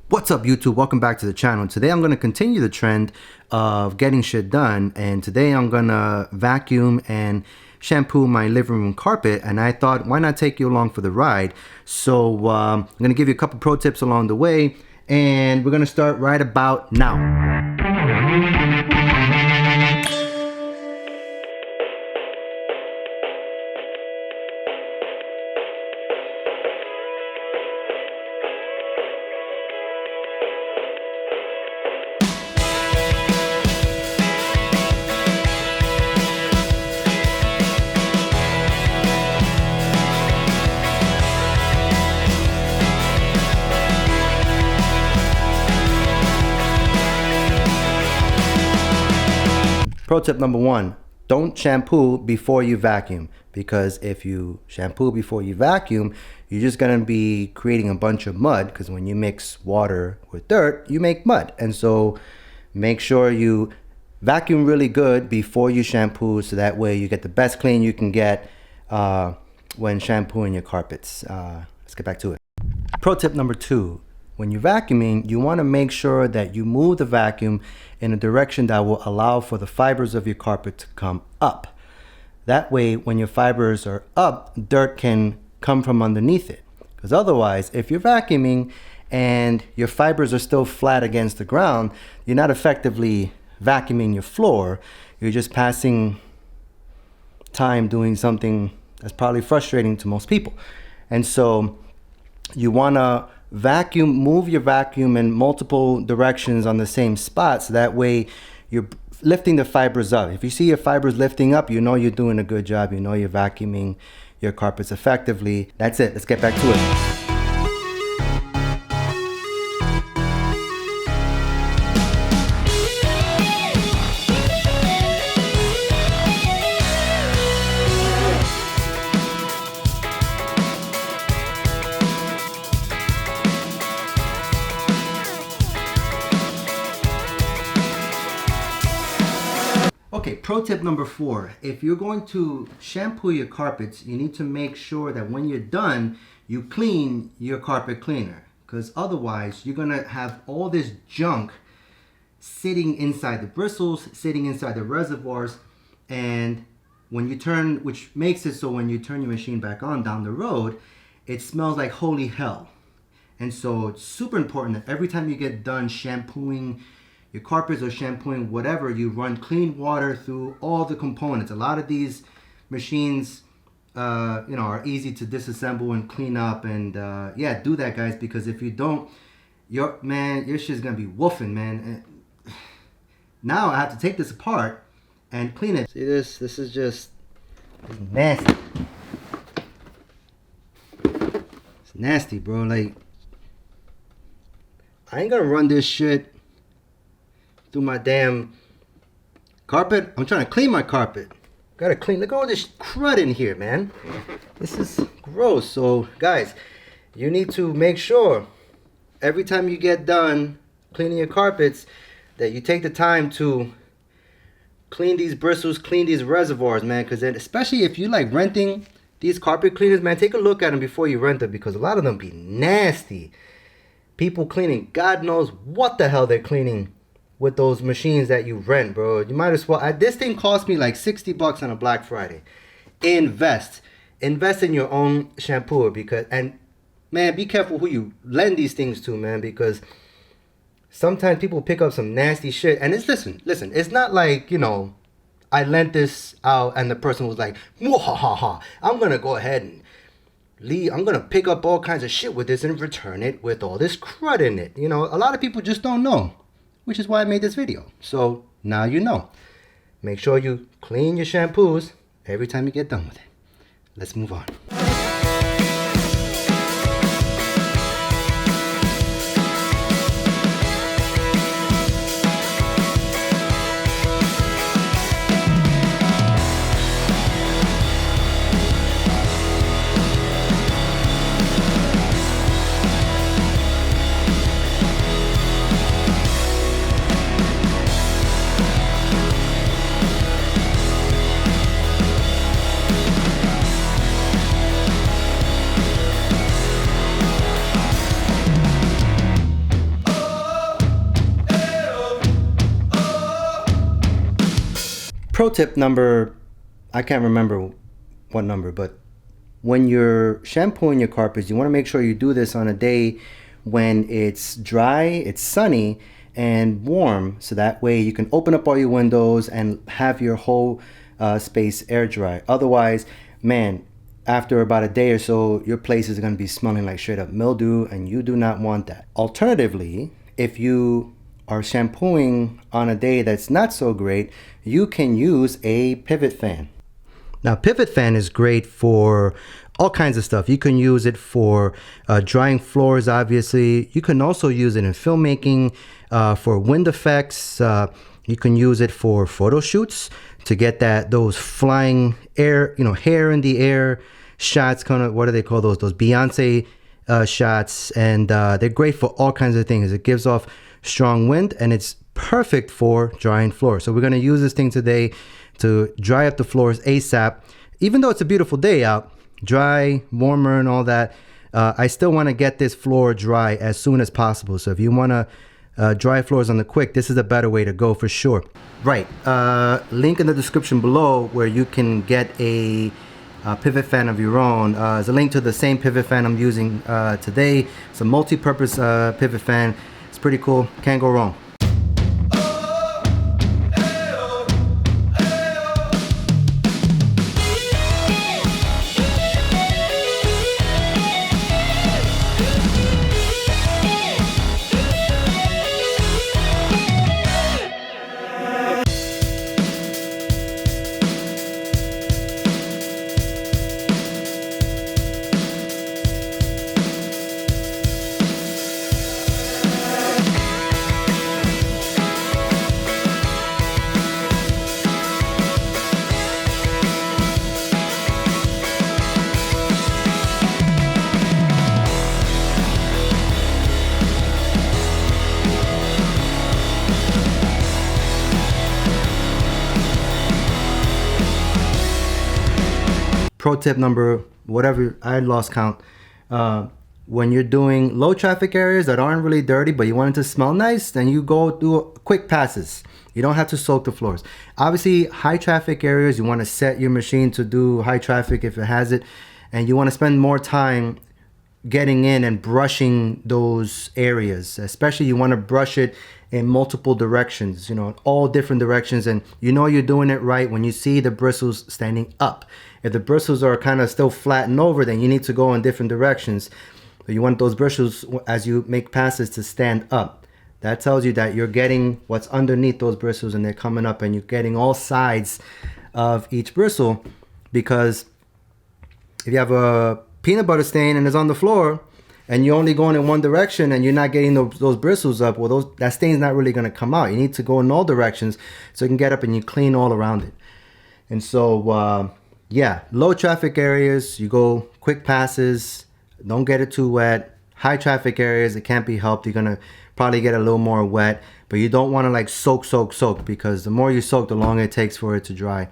What's up, YouTube? Welcome back to the channel. Today I'm going to continue the trend of getting shit done, and today I'm going to vacuum and shampoo my living room carpet, and I thought, why not take you along for the ride? So I'm going to give you a couple pro tips along the way, and we're going to start right about now. Pro tip number one, don't shampoo before you vacuum, because if you shampoo before you vacuum, you're just going to be creating a bunch of mud, because when you mix water with dirt, you make mud. And so make sure you vacuum really good before you shampoo, so that way you get the best clean you can get when shampooing your carpets. Let's get back to it. Pro tip number two, when you're vacuuming, you want to make sure that you move the vacuum in a direction that will allow for the fibers of your carpet to come up. That way, when your fibers are up, dirt can come from underneath it. Because otherwise, if you're vacuuming and your fibers are still flat against the ground, you're not effectively vacuuming your floor. You're just passing time doing something that's probably frustrating to most people. And so you want to move your vacuum in multiple directions on the same spot, so that way you're lifting the fibers up. If you see your fibers lifting up, you know you're doing a good job. You know you're vacuuming your carpets effectively. That's it. Let's get back to it. Okay, pro tip number four. If you're going to shampoo your carpets, you need to make sure that when you're done, you clean your carpet cleaner. Because otherwise, you're going to have all this junk sitting inside the bristles, sitting inside the reservoirs. And when you turn, which makes it so when you turn your machine back on down the road, it smells like holy hell. And so it's super important that every time you get done shampooing your carpets or shampooing whatever, you run clean water through all the components. A lot of these machines are easy to disassemble and clean up, and yeah, do that, guys, because if you don't, your shit's gonna be woofing, man. And now I have to take this apart and clean it. See this? This is just nasty. It's nasty, bro. Like, I ain't gonna run this shit through my damn carpet. I'm trying to clean my carpet. Gotta clean. Look at all this crud in here, man. This is gross. So, guys, you need to make sure every time you get done cleaning your carpets that you take the time to clean these bristles, clean these reservoirs, man. Because then, especially if you like renting these carpet cleaners, man, take a look at them before you rent them, because a lot of them be nasty. People cleaning, God knows what the hell they're cleaning with those machines that you rent, bro. You might as well. This thing cost me like 60 bucks on a Black Friday. Invest in your own shampooer, because, and man, be careful who you lend these things to, man, because sometimes people pick up some nasty shit. And it's, listen, it's not like, I lent this out and the person was like, ha, I'm gonna go ahead and I'm gonna pick up all kinds of shit with this and return it with all this crud in it. A lot of people just don't know, which is why I made this video. So now you know. Make sure you clean your shampoos every time you get done with it. Let's move on. Pro tip number, I can't remember what number, but when you're shampooing your carpets, you want to make sure you do this on a day when it's dry, it's sunny, and warm, so that way you can open up all your windows and have your whole space air dry. Otherwise, man, after about a day or so, your place is going to be smelling like straight up mildew, and you do not want that. Alternatively, if you are shampooing on a day that's not so great, you can use a pivot fan. Now, pivot fan is great for all kinds of stuff. You can use it for drying floors, obviously. You can also use it in filmmaking, for wind effects. You can use it for photo shoots to get those flying air, hair in the air shots, kind of, what do they call those? Those Beyonce shots. And they're great for all kinds of things. It gives off strong wind, and it's perfect for drying floors. So we're going to use this thing today to dry up the floors ASAP. Even though it's a beautiful day out, dry, warmer and all that, I still want to get this floor dry as soon as possible. So if you want to dry floors on the quick, this is a better way to go for sure. Right, link in the description below where you can get a pivot fan of your own. There's a link to the same pivot fan I'm using today. It's a multi-purpose pivot fan. It's pretty cool, can't go wrong. Pro tip number, whatever, I lost count. When you're doing low traffic areas that aren't really dirty, but you want it to smell nice, then you go do quick passes. You don't have to soak the floors. Obviously, high traffic areas, you want to set your machine to do high traffic if it has it, and you want to spend more time getting in and brushing those areas. Especially you want to brush it in multiple directions, all different directions, and you're doing it right when you see the bristles standing up. If the bristles are kind of still flattened over, then you need to go in different directions. So you want those bristles, as you make passes, to stand up. That tells you that you're getting what's underneath those bristles and they're coming up, and you're getting all sides of each bristle. Because if you have a peanut butter stain and it's on the floor and you're only going in one direction and you're not getting those bristles up, well, that stain's not really going to come out. You need to go in all directions so you can get up and you clean all around it. And so, yeah, low traffic areas, you go quick passes, don't get it too wet. High traffic areas, it can't be helped. You're going to probably get a little more wet, but you don't want to like soak, because the more you soak, the longer it takes for it to dry.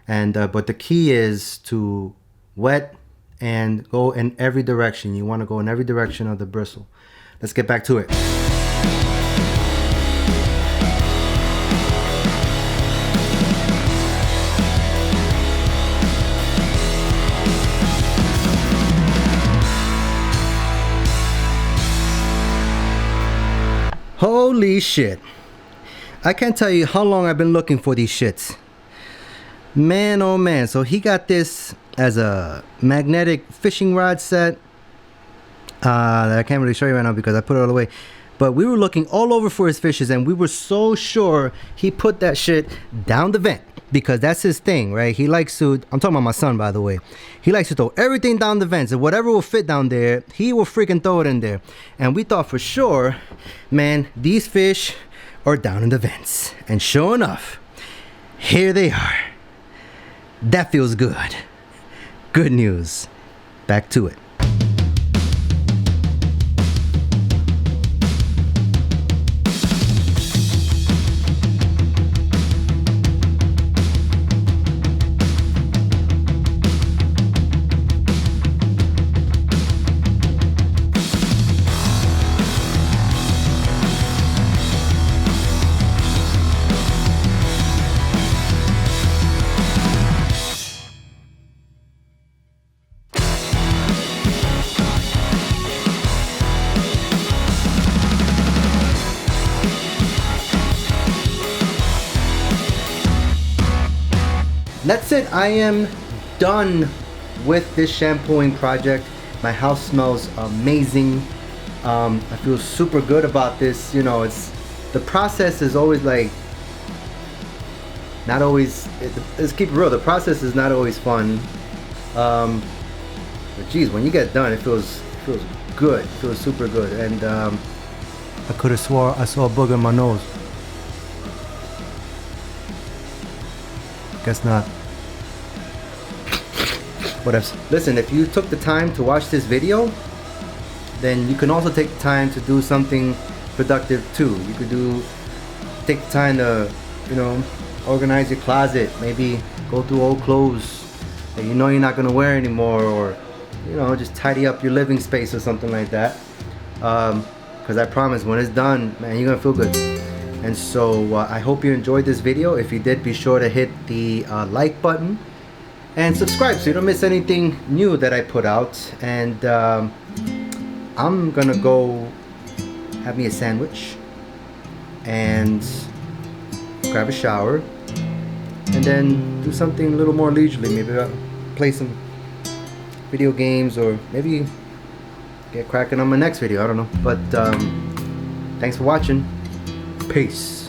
And but the key is to wet and go in every direction. You want to go in every direction of the bristle. Let's get back to it. Holy shit. I can't tell you how long I've been looking for these shits. Man, oh man. So he got this as a magnetic fishing rod set that I can't really show you right now because I put it all away. But we were looking all over for his fishes, and we were so sure he put that shit down the vent, because that's his thing, right? He likes to, I'm talking about my son, by the way. He likes to throw everything down the vents, and whatever will fit down there, he will freaking throw it in there. And we thought for sure, man, these fish are down in the vents. And sure enough, here they are. That feels good. Good news. Back to it. That's it. I am done with this shampooing project. My house smells amazing. I feel super good about this. You know, the process is always like not always. Let's keep it real. The process is not always fun. But geez, when you get done, it feels good. It feels super good. And I could have swore I saw a booger in my nose. Guess not. Listen, if you took the time to watch this video, then you can also take the time to do something productive too. You could take the time to, you know, organize your closet. Maybe go through old clothes that you know you're not gonna wear anymore, or you know, just tidy up your living space or something like that. Because I promise, when it's done, man, you're gonna feel good. And so I hope you enjoyed this video. If you did, be sure to hit the like button and subscribe so you don't miss anything new that I put out. And I'm gonna go have me a sandwich and grab a shower and then do something a little more leisurely. Maybe I'll play some video games, or maybe get cracking on my next video. I don't know. But thanks for watching. Peace.